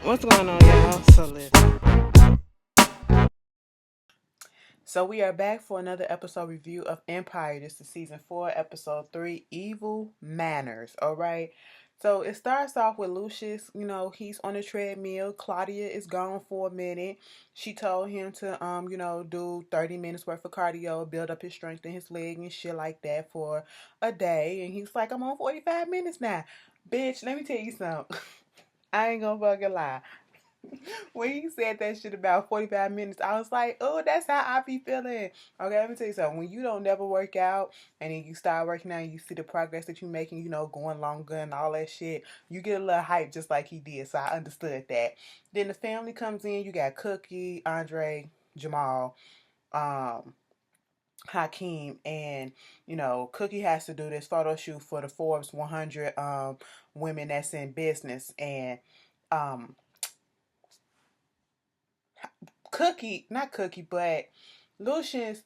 What's going on, y'all? So listen. So we are back for another episode review of Empire. This is season 4, episode 3, Evil Manners. All right. So it starts off with Lucious. He's on the treadmill. Claudia is gone for a minute. She told him to do 30 minutes worth of cardio, build up his strength in his leg and shit like that for a day. And he's like, I'm on 45 minutes now. Bitch, let me tell you something. I ain't gonna fucking lie. When he said that shit about 45 minutes, I was like, oh, that's how I be feeling. Okay, let me tell you something. When you don't never work out and then you start working out and you see the progress that you're making, going longer and all that shit, you get a little hype just like he did. So I understood that. Then the family comes in. You got Cookie, Andre, Jamal, um, Hakeem, and Cookie has to do this photo shoot for the Forbes 100 women that's in business, and um Cookie, not Cookie, but Lucius,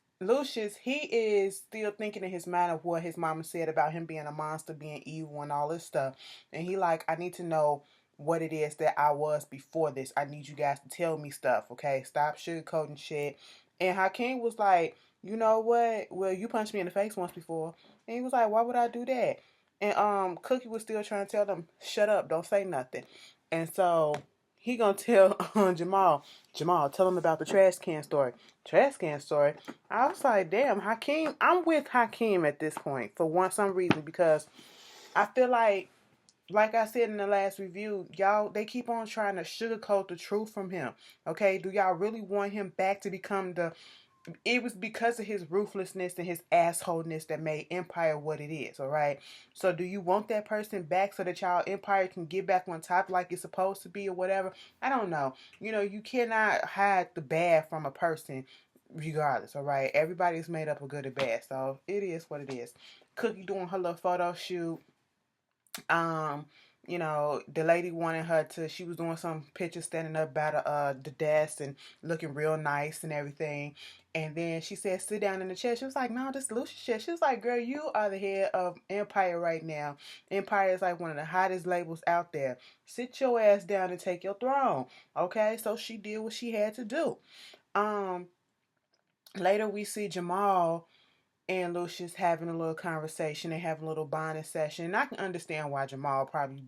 he is still thinking in his mind of what his mama said about him being a monster, being evil, and all this stuff. And he like, I need to know what it is that I was before this. I need you guys to tell me stuff, okay? Stop sugarcoating shit. And Hakeem was like, you know what? Well, you punched me in the face once before. And he was like, why would I do that? And Cookie was still trying to tell them, shut up, don't say nothing. And so he gonna tell Jamal, tell him about the trash can story. Trash can story. I was like, damn, Hakeem. I'm with Hakeem at this point for some reason because I feel like I said in the last review, y'all, they keep on trying to sugarcoat the truth from him. Okay, do y'all really want him back to become the? It was because of his ruthlessness and his assholeness that made Empire what it is, all right? So do you want that person back so that y'all Empire can get back on top like it's supposed to be or whatever? I don't know. You cannot hide the bad from a person regardless, all right? Everybody's made up of good and bad, so it is what it is. Cookie doing her little photo shoot. um the lady wanted her to, she was doing some pictures standing up by the desk and looking real nice and everything, and then she said sit down in the chair. She was like, no, this is Lucious chair. She was like, girl, you are the head of Empire right now. Empire is like one of the hottest labels out there. Sit your ass down and take your throne. Okay, so she did what she had to do. um Later we see Jamal and Lucius having a little conversation and having a little bonding session. And I can understand why Jamal probably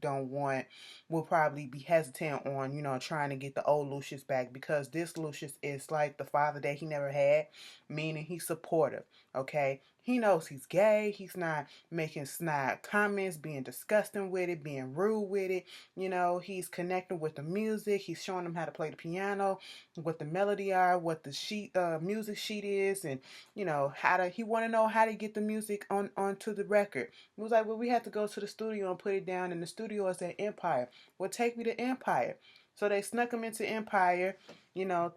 will probably be hesitant on, trying to get the old Lucius back, because this Lucius is like the father that he never had, meaning he's supportive, okay? He knows he's gay. He's not making snide comments, being disgusting with it, being rude with it. He's connecting with the music. He's showing them how to play the piano, what the melody are, what the music sheet is, and how to, he want to know how to get the music onto the record. He was like, well, we have to go to the studio and put it down, and the studio is at Empire. Well, take me to Empire. So they snuck him into Empire.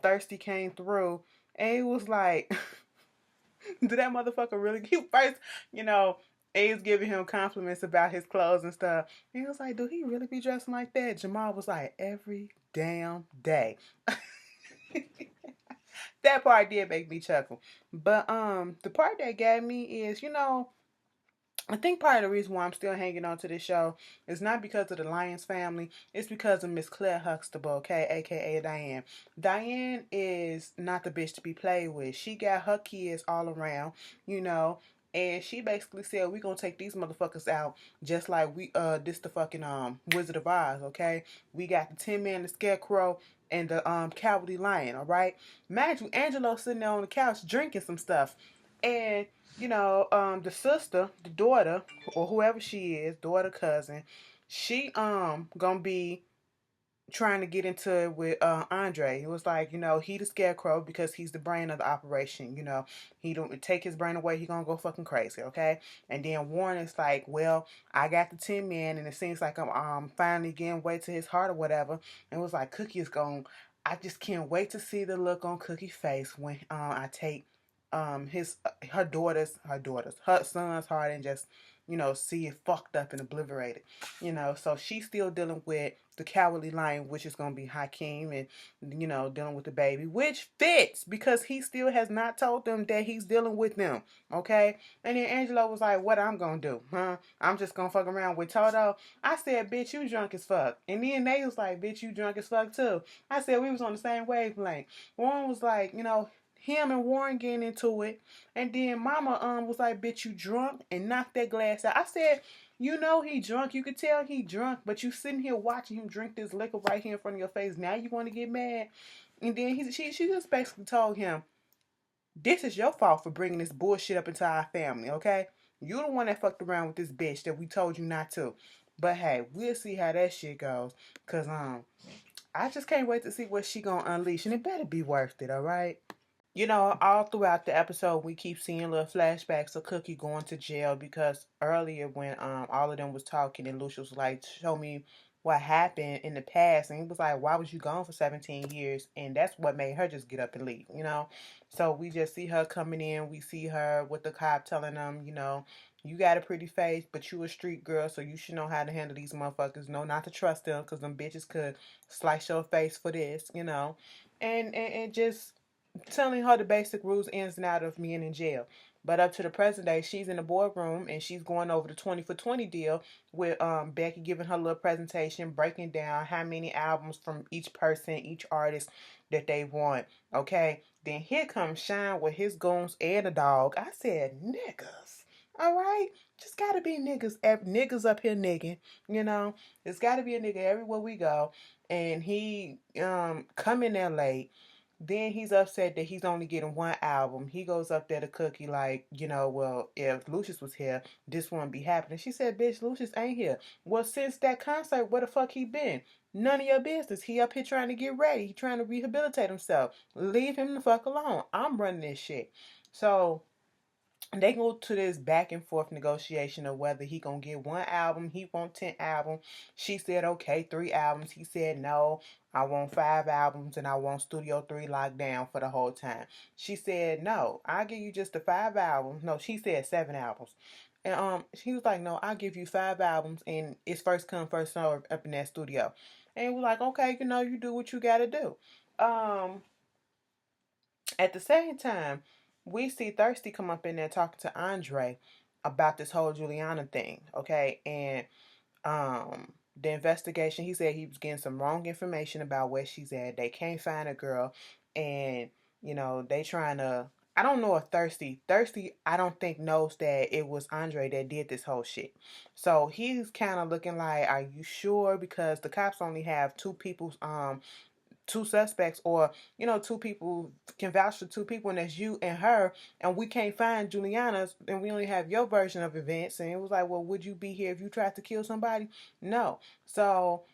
Thirsty came through, and it was like, did that motherfucker really cute? First, you know A's giving him compliments about his clothes and stuff. He was like, do he really be dressing like that? Jamal was like, every damn day. That part did make me chuckle. But the part that got me is, I think part of the reason why I'm still hanging on to this show is not because of the Lyons family. It's because of Miss Claire Huxtable, okay, aka Diane. Diane is not the bitch to be played with. She got her kids all around, you know, and she basically said, we gonna take these motherfuckers out just like this the fucking Wizard of Oz, okay? We got the Tin Man, the Scarecrow, and the Cowardly Lion, all right? Imagine Angelo sitting there on the couch drinking some stuff. And the sister, the daughter, or whoever she is, daughter, cousin, she gonna be trying to get into it with Andre. It was like, he the scarecrow because he's the brain of the operation. He don't take his brain away, he gonna go fucking crazy, okay? And then Warren is like, well, I got the Tin Man, and it seems like I'm finally getting way to his heart or whatever. And it was like, Cookie is going. I just can't wait to see the look on Cookie's face when I take his her son's heart and just see it fucked up and obliterated. So she's still dealing with the cowardly lion, which is gonna be Hakeem, and dealing with the baby, which fits because he still has not told them that he's dealing with them. Okay. And then Angelo was like, "What I'm gonna do, huh? I'm just gonna fuck around with Toto." I said, "Bitch, you drunk as fuck." And then they was like, "Bitch, you drunk as fuck too." I said we was on the same wavelength. Warren was like, him and Warren getting into it, and then Mama was like, "Bitch, you drunk," and knocked that glass out. I said, he drunk. You could tell he drunk, but you sitting here watching him drink this liquor right here in front of your face. Now you want to get mad, and then she just basically told him, "This is your fault for bringing this bullshit up into our family, okay? You the one that fucked around with this bitch that we told you not to." But hey, we'll see how that shit goes, cause I just can't wait to see what she gonna unleash, and it better be worth it, all right? All throughout the episode, we keep seeing little flashbacks of Cookie going to jail because earlier when all of them was talking and Lucious was like, "Show me what happened in the past," and he was like, "Why was you gone for 17 years?" And that's what made her just get up and leave. So we just see her coming in. We see her with the cop telling them, "You got a pretty face, but you a street girl, so you should know how to handle these motherfuckers. Know not to trust them, because them bitches could slice your face for this. And just telling her the basic rules, ins and out of being in jail. But up to the present day, she's in the boardroom and she's going over the 20 for 20 deal with Becky giving her little presentation, breaking down how many albums from each person, each artist that they want. Okay. Then here comes Shyne with his goons and a dog. I said, niggas. All right. Just gotta be niggas. Niggas up here nigging. It's gotta be a nigga everywhere we go. And he come in there late. Then he's upset that he's only getting one album. He goes up there to Cookie like, well, if Lucious was here, this wouldn't be happening. She said, "Bitch, Lucious ain't here." Well, since that concert, where the fuck he been? None of your business. He up here trying to get ready. He trying to rehabilitate himself. Leave him the fuck alone. I'm running this shit. So they go to this back and forth negotiation of whether he gonna get one album, he want 10 albums. She said, "Okay, 3 albums." He said, "No, I want 5 albums and I want Studio 3 locked down for the whole time." She said, "No, I'll give you just the 5 albums." No, she said 7 albums. And he was like, "No, I'll give you 5 albums and it's first come, first serve up in that studio." And we're like, "Okay, you do what you gotta do." Um at the same time, we see Thirsty come up in there talking to Andre about this whole Juliana thing, okay? And the investigation, he said he was getting some wrong information about where she's at. They can't find a girl, and they trying to. I don't know if Thirsty, I don't think knows that it was Andre that did this whole shit. So he's kind of looking like, "Are you sure?" Because the cops only have two suspects, or two people can vouch for two people, and that's you and her, and we can't find Juliana's, and we only have your version of events. And it was like, well, would you be here if you tried to kill somebody? No. So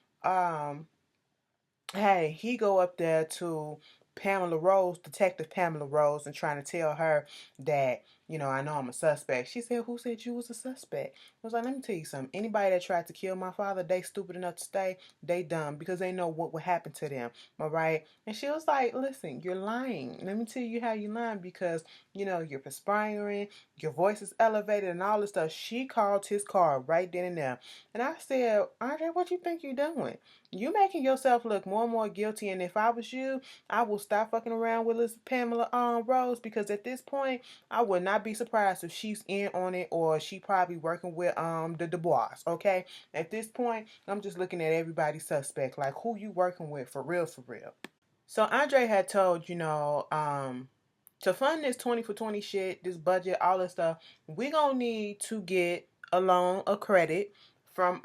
hey, he go up there to Pamela Rose, Detective Pamela Rose, and trying to tell her that, "I know I'm a suspect." She said, "Who said you was a suspect?" I was like, "Let me tell you something. Anybody that tried to kill my father, they stupid enough to stay. They dumb because they know what would happen to them." All right. And she was like, "Listen, you're lying. Let me tell you how you're lying because, you're perspiring, your voice is elevated and all this stuff." She called his car right then and there. And I said, "Andre, what you think you're doing? You making yourself look more and more guilty, and if I was you, I will stop fucking around with this Pamela Rose, because at this point, I would not be surprised if she's in on it, or she probably working with the Dubois, okay? At this point, I'm just looking at everybody suspect, like who you working with for real, for real." So Andre had told, to fund this 20 for 20 shit, this budget, all this stuff, we gonna need to get a loan, a credit from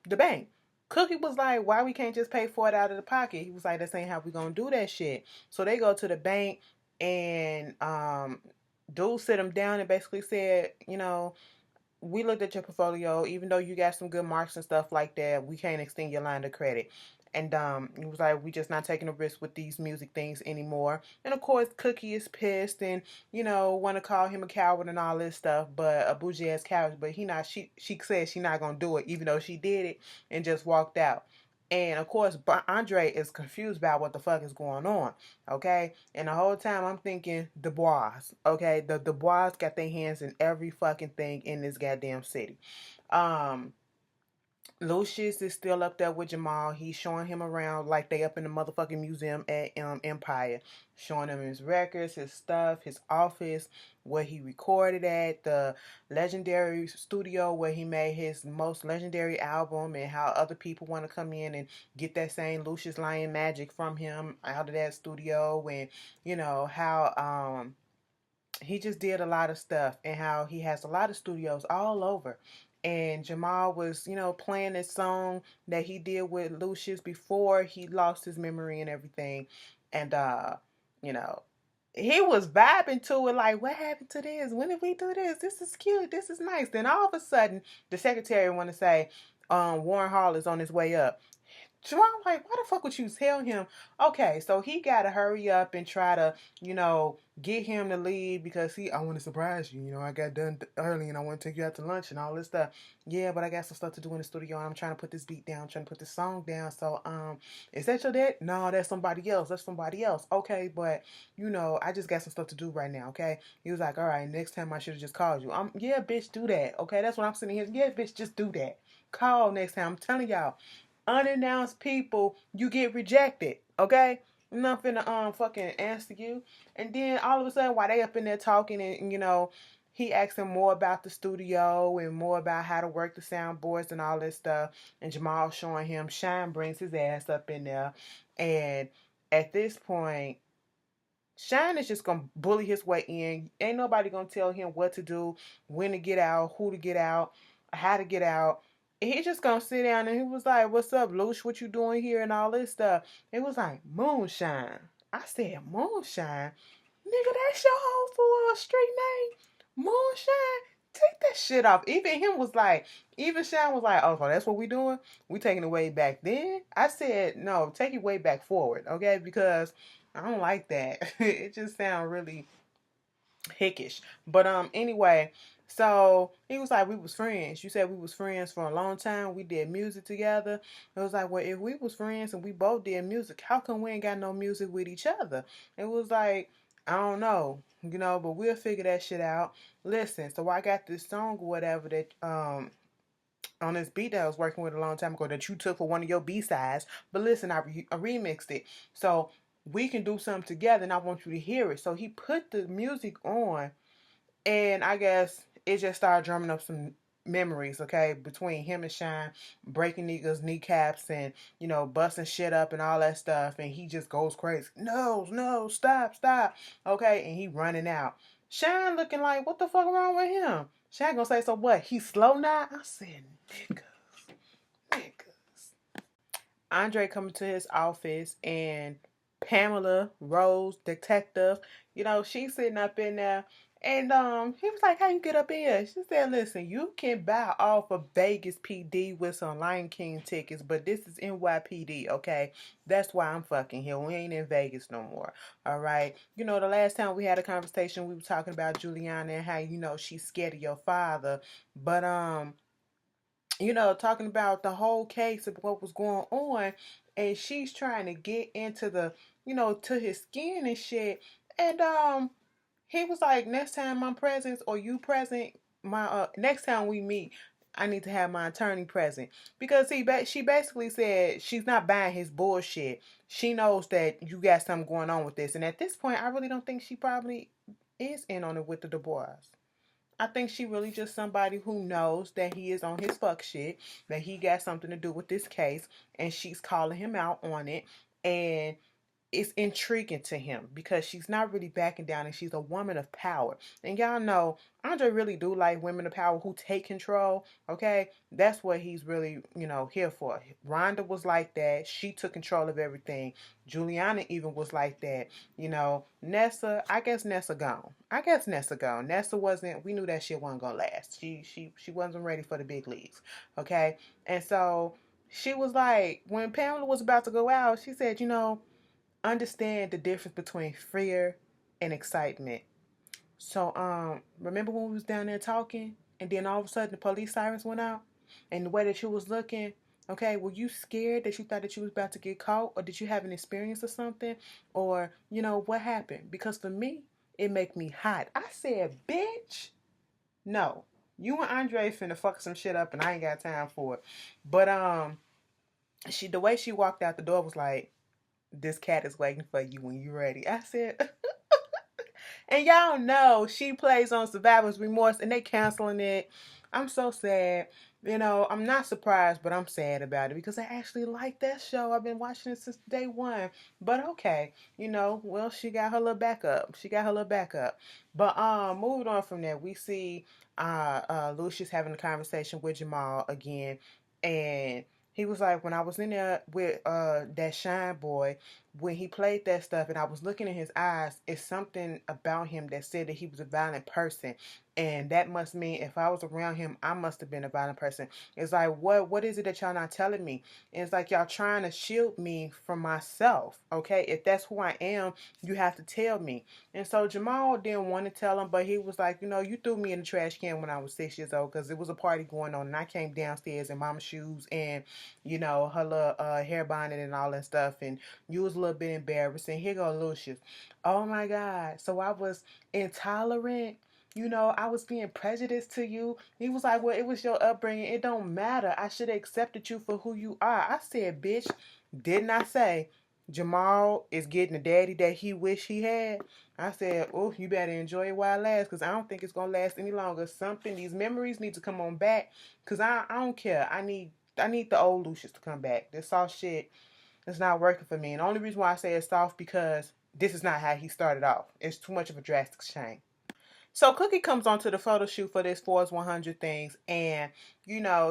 the bank. Cookie was like, "Why we can't just pay for it out of the pocket?" He was like, "This ain't how we gonna do that shit." So they go to the bank, and dude sit him down and basically said, "We looked at your portfolio. Even though you got some good marks and stuff like that, we can't extend your line of credit." And he was like, "We just not taking a risk with these music things anymore." And of course, Cookie is pissed and want to call him a coward and all this stuff, but a bougie ass coward. But he not. She said she not gonna do it, even though she did it and just walked out. And of course, Andre is confused about what the fuck is going on. Okay. And the whole time I'm thinking Dubois. Okay. The Dubois got their hands in every fucking thing in this goddamn city. Um, Lucious is still up there with Jamal. He's showing him around like they up in the motherfucking museum at Empire. Showing him his records, his stuff, his office, where he recorded at, the legendary studio where he made his most legendary album, and how other people want to come in and get that same Lucious Lion magic from him out of that studio. And you know how he just did a lot of stuff, and how he has a lot of studios all over. And Jamal was, playing this song that he did with Lucious before he lost his memory and everything. And you know, he was vibing to it like, what happened to this? When did we do this? This is cute. This is nice. Then all of a sudden, the secretary want to say, Warren Hall is on his way up. Jamal, like, why the fuck would you tell him? Okay, so he got to hurry up and try to, get him to leave because I want to surprise you. I got done early and I want to take you out to lunch and all this stuff. Yeah, but I got some stuff to do in the studio and I'm trying to put this beat down, I'm trying to put this song down. So, is that your dad? No, that's somebody else. That's somebody else. Okay, but, I just got some stuff to do right now, okay? He was like, all right, next time I should have just called you. Yeah, bitch, do that. Okay, that's what I'm sitting here. Yeah, bitch, just do that. Call next time. I'm telling y'all. Unannounced people, you get rejected. Okay? I'm not finna fucking answer you. And then all of a sudden, while they up in there talking, and he asked him more about the studio and more about how to work the soundboards and all this stuff. And Jamal showing him, Shyne brings his ass up in there. And at this point, Shyne is just gonna bully his way in. Ain't nobody gonna tell him what to do, when to get out, who to get out, how to get out. He just gonna sit down and he was like, "What's up, Luce? What you doing here?" and all this stuff. It was like moonshine. I said moonshine, nigga. That's your whole full street name, moonshine. Take that shit off. Even Shyne was like, "Oh, so that's what we doing? We taking it way back then?" I said, "No, take it way back forward, okay? Because I don't like that. It just sounds really hickish." But anyway, so he was like, we was friends. You said we was friends for a long time. We did music together. It was like, well, if we was friends and we both did music, how come we ain't got no music with each other? It was like, I don't know, but we'll figure that shit out. Listen, so I got this song or whatever that on this beat that I was working with a long time ago that you took for one of your B-sides. But listen, I remixed it. So we can do something together and I want you to hear it. So he put the music on, and I guess it just started drumming up some memories, okay, between him and Shyne, breaking niggas' kneecaps and, busting shit up and all that stuff. And he just goes crazy. No, no, stop, stop. Okay, and he running out. Shyne looking like, what the fuck wrong with him? Shyne gonna say, so what? He's slow now? I said, niggas. Andre coming to his office, and Pamela Rose, detective, she's sitting up in there. And he was like, how you get up in here? She said, listen, you can buy off of Vegas PD with some Lion King tickets, but this is NYPD, okay? That's why I'm fucking here. We ain't in Vegas no more. All right. The last time we had a conversation, we were talking about Juliana and how, she's scared of your father. But talking about the whole case of what was going on, and she's trying to get into to his skin and shit. And he was like, next time I'm present or you present, my next time we meet, I need to have my attorney present, because she basically said she's not buying his bullshit. She knows that you got something going on with this, and at this point, I really don't think she probably is in on it with the Dubois. I think she really just somebody who knows that he is on his fuck shit, that he got something to do with this case, and she's calling him out on it. And it's intriguing to him because she's not really backing down, and she's a woman of power. And y'all know Andre really do like women of power who take control. Okay, that's what he's really here for. Rhonda was like that. She took control of everything. Juliana even was like that. Nessa, I guess Nessa gone. Nessa wasn't. We knew that shit wasn't gonna last. She wasn't ready for the big leagues. Okay, and so she was like, when Pamela was about to go out, she said, understand the difference between fear and excitement. So remember when we was down there talking, and then all of a sudden the police sirens went out, and the way that you was looking, Okay, were you scared that you thought that you was about to get caught, or did you have an experience or something? Or, what happened? Because for me, it make me hot. I said, bitch, no. You and Andre finna fuck some shit up and I ain't got time for it. But the way she walked out the door was like, this cat is waiting for you when you're ready. I said, and y'all know she plays on survivor's remorse and they canceling it. I'm so sad. I'm not surprised, but I'm sad about it because I actually like that show. I've been watching it since day one. But okay, well, she got her little backup. She got her little backup. But moving on from there, we see Lucious having a conversation with Jamal again, and he was like, when I was in there with that Shyne boy, when he played that stuff and I was looking in his eyes, it's something about him that said that he was a violent person. And that must mean if I was around him, I must have been a violent person. It's like, what is it that y'all not telling me? And it's like y'all trying to shield me from myself. Okay. If that's who I am, you have to tell me. And so Jamal didn't want to tell him, but he was like, you threw me in the trash can when I was 6 years old because it was a party going on and I came downstairs in mama's shoes and, her little hair bonnet and all that stuff. And you was a little bit embarrassing. Here go Lucious. Oh my God. So I was intolerant. I was being prejudiced to you. He was like, well, it was your upbringing. It don't matter. I should have accepted you for who you are. I said, bitch, didn't I say Jamal is getting the daddy that he wish he had? I said, oh, you better enjoy it while it lasts because I don't think it's going to last any longer. These memories need to come on back because I don't care. I need the old Lucius to come back. This all shit it's not working for me. And the only reason why I say it's soft because this is not how he started off. It's too much of a drastic change. So Cookie comes onto the photo shoot for this Forbes 100 things, and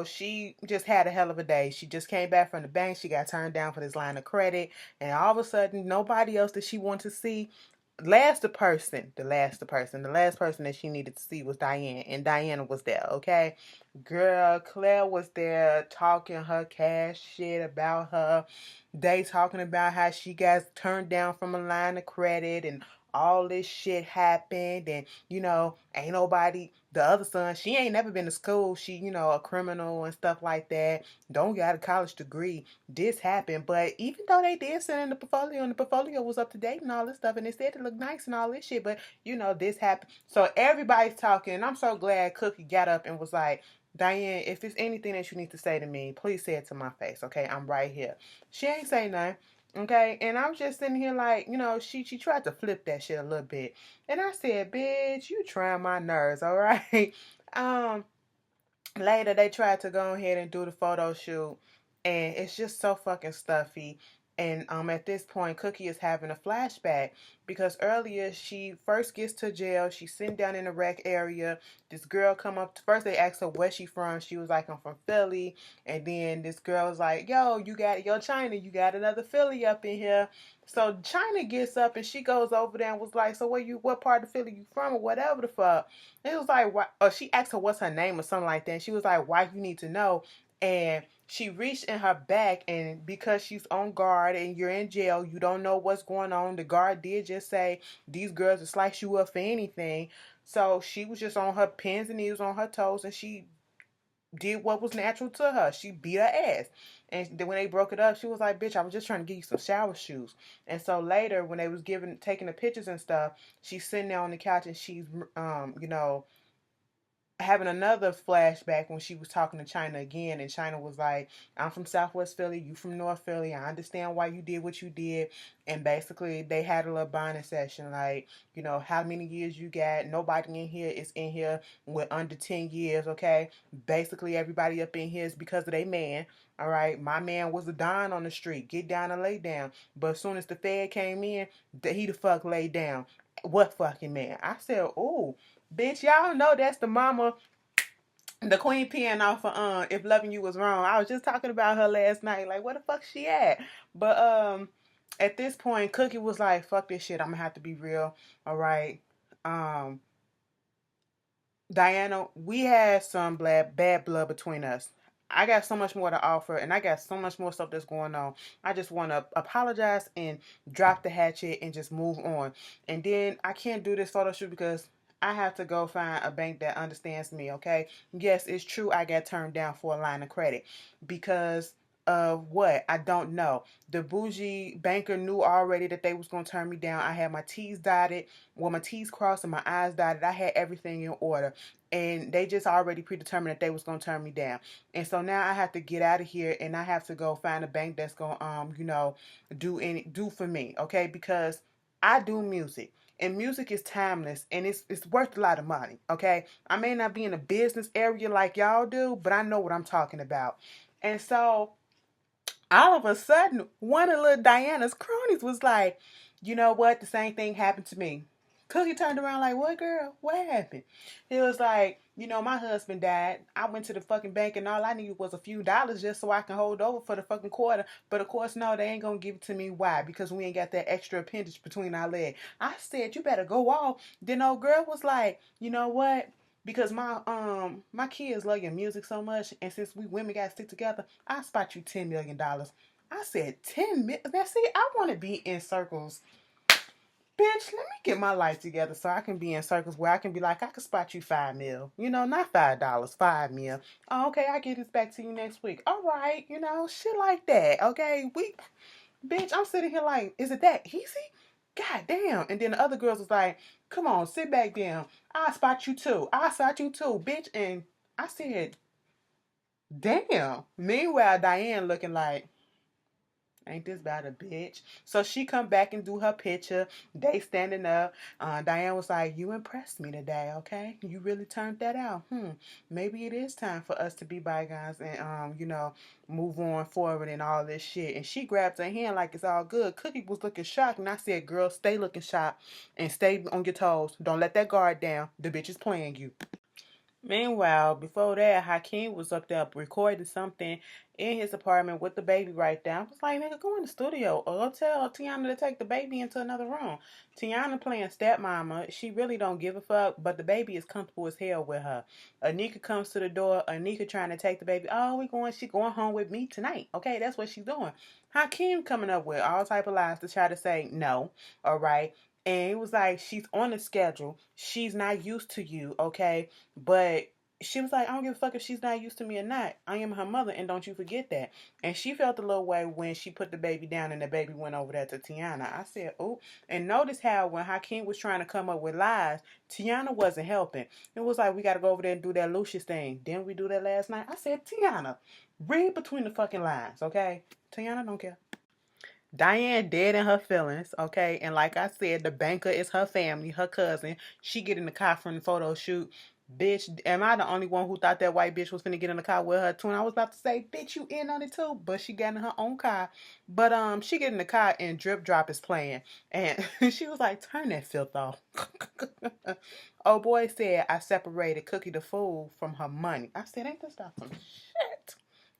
she just had a hell of a day. She just came back from the bank. She got turned down for this line of credit, and all of a sudden, nobody else that she wanted to see. The last person that she needed to see was Diane, and Diana was there. Okay, girl, Claire was there talking her cash shit about her. They talking about how she got turned down from a line of credit and all this shit happened, and ain't nobody, the other son, she ain't never been to school, she a criminal and stuff like that, don't got a college degree, this happened. But even though they did send in the portfolio and the portfolio was up to date and all this stuff and they said it looked nice and all this shit, but this happened. So everybody's talking, and I'm so glad Cookie got up and was like, Diane, if there's anything that you need to say to me, please say it to my face, okay? I'm right here. She ain't say nothing. Okay, and I was just sitting here like, she tried to flip that shit a little bit. And I said, bitch, you trying my nerves, all right? um, Later they tried to go ahead and do the photo shoot, and it's just so fucking stuffy. And at this point, Cookie is having a flashback because earlier she first gets to jail. She's sitting down in the rec area. This girl come up. First they asked her where she from. She was like, I'm from Philly. And then this girl was like, yo, China, you got another Philly up in here. So China gets up and she goes over there and was like, so what part of Philly you from or whatever the fuck. And it was like, why? Or she asked her what's her name or something like that. And she was like, why you need to know? And she reached in her back, and because she's on guard and you're in jail, you don't know what's going on. The guard did just say these girls will slice you up for anything. So she was just on her pins and needles on her toes, and she did what was natural to her. She beat her ass. And then when they broke it up, she was like, bitch, I was just trying to give you some shower shoes. And so later, when they was taking the pictures and stuff, she's sitting there on the couch and she's, having another flashback when she was talking to China again, and China was like, I'm from Southwest Philly, you from North Philly, I understand why you did what you did. And basically they had a little bonding session, like, how many years you got. Nobody in here is in here with under 10 years, okay? Basically everybody up in here is because of their man. All right, my man was a don on the street, get down and lay down. But as soon as the Fed came in, he the fuck laid down. What fucking man? I said, oh, bitch, y'all know that's the mama, the queen peeing off of If Loving You Was Wrong. I was just talking about her last night. Like, where the fuck she at? But at this point, Cookie was like, fuck this shit. I'm gonna have to be real. All right. Um, Diana, we had some bad blood between us. I got so much more to offer, and I got so much more stuff that's going on. I just want to apologize and drop the hatchet and just move on. And then I can't do this photo shoot because I have to go find a bank that understands me, okay? Yes, it's true I got turned down for a line of credit because of what? I don't know. The bougie banker knew already that they was going to turn me down. I had my T's dotted, well, my T's crossed and my I's dotted. I had everything in order. And they just already predetermined that they was going to turn me down. And so now I have to get out of here and I have to go find a bank that's going to, do for me, okay? Because I do music. And music is timeless and it's worth a lot of money, okay? I may not be in a business area like y'all do, but I know what I'm talking about. And so all of a sudden, one of little Diana's cronies was like, you know what? The same thing happened to me. Cookie turned around like, what, girl? What happened? He was like, my husband died. I went to the fucking bank and all I needed was a few dollars just so I can hold over for the fucking quarter. But of course, no, they ain't gonna give it to me. Why? Because we ain't got that extra appendage between our legs. I said, you better go off. Then old girl was like, you know what? Because my kids love your music so much, and since we women gotta stick together, I spot you $10 million. I said 10 million. Now see, I want to be in circles. Bitch, let me get my life together so I can be in circles where I can be like, I can spot you 5 mil. Not $5, 5 mil. Oh, okay, I get this back to you next week. All right, shit like that. Okay, bitch, I'm sitting here like, is it that easy? God damn. And then the other girls was like, come on, sit back down. I spot you too. I spot you too, bitch. And I said, damn. Meanwhile, Diane looking like, ain't this about a bitch? So she come back and do her picture. They standing up. Diane was like, you impressed me today, okay? You really turned that out. Maybe it is time for us to be bygones and, move on forward and all this shit. And she grabs her hand like it's all good. Cookie was looking shocked. And I said, girl, stay looking shocked and stay on your toes. Don't let that guard down. The bitch is playing you. Meanwhile, before that, Hakeem was up there recording something in his apartment with the baby right there. I was like, nigga, go in the studio or tell Tiana to take the baby into another room. Tiana playing stepmama. She really don't give a fuck, but the baby is comfortable as hell with her. Anika comes to the door. Anika trying to take the baby. Oh, she going home with me tonight. Okay, that's what she's doing. Hakeem coming up with all type of lies to try to say no. All right. And it was like, she's on the schedule. She's not used to you, okay? But she was like, I don't give a fuck if she's not used to me or not. I am her mother, and don't you forget that. And she felt a little way when she put the baby down and the baby went over there to Tiana. I said, oh. And notice how when Hakeem was trying to come up with lies, Tiana wasn't helping. It was like, we got to go over there and do that Lucious thing. Didn't we do that last night? I said, Tiana, read between the fucking lines, okay? Tiana don't care. Diane dead in her feelings, okay? And like I said, the banker is her family, her cousin. She get in the car from the photo shoot. Bitch, am I the only one who thought that white bitch was finna get in the car with her too? And I was about to say, bitch, you in on it too. But she got in her own car. But she get in the car and Drip Drop is playing. And she was like, turn that filth off. Oh boy said I separated Cookie the Fool from her money. I said, ain't this about some shit?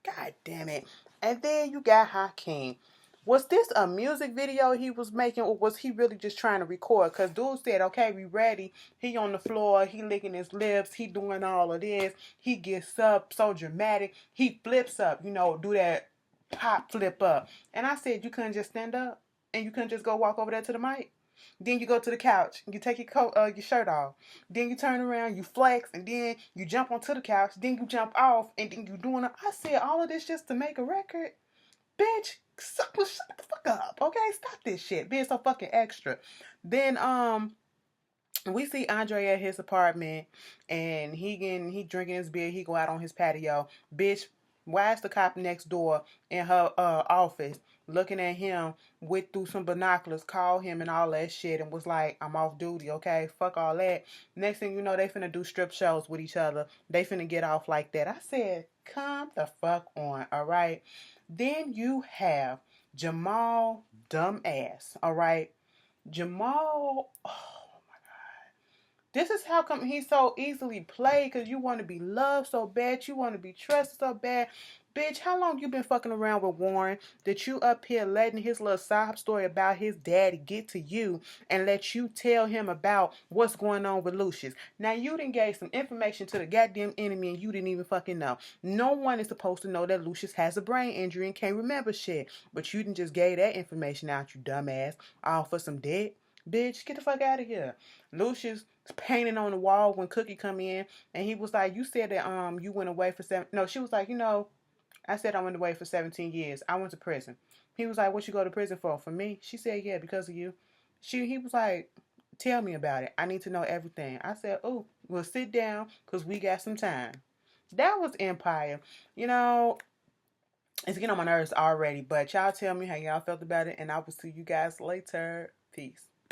God damn it. And then you got Hakeem. Was this a music video he was making, or was he really just trying to record? Because dude said, okay, we ready. He on the floor. He licking his lips. He doing all of this. He gets up so dramatic. He flips up, do that pop flip up. And I said, you couldn't just stand up? And you couldn't just go walk over there to the mic? Then you go to the couch. You take your shirt off. Then you turn around, you flex, and then you jump onto the couch. Then you jump off, and then you doing it. I said, all of this just to make a record? Bitch, shut the fuck up, okay? Stop this shit, being so fucking extra. Then we see Andre at his apartment, and he drinking his beer. He go out on his patio. Bitch, why is the cop next door in her office looking at him with through some binoculars, call him and all that shit, and was like, I'm off duty, okay? Fuck all that. Next thing you know, they finna do strip shows with each other. They finna get off like that. I said, come the fuck on, all right? Then you have Jamal dumbass, all right? Jamal, oh my God. This is how come he's so easily played, because you want to be loved so bad, you want to be trusted so bad. Bitch, how long you been fucking around with Warren that you up here letting his little sob story about his daddy get to you and let you tell him about what's going on with Lucious? Now, you done gave some information to the goddamn enemy and you didn't even fucking know. No one is supposed to know that Lucious has a brain injury and can't remember shit. But you done just gave that information out, you dumbass, all for some dick. Bitch, get the fuck out of here. Lucious painting on the wall when Cookie come in, and he was like, you said that you went away for 7. No, she was like, I said I went away for 17 years. I went to prison. He was like, what you go to prison for? For me? She said, yeah, because of you. He was like, tell me about it. I need to know everything. I said, oh, well, sit down because we got some time. That was Empire. You know, it's getting on my nerves already, but y'all tell me how y'all felt about it, and I will see you guys later. Peace.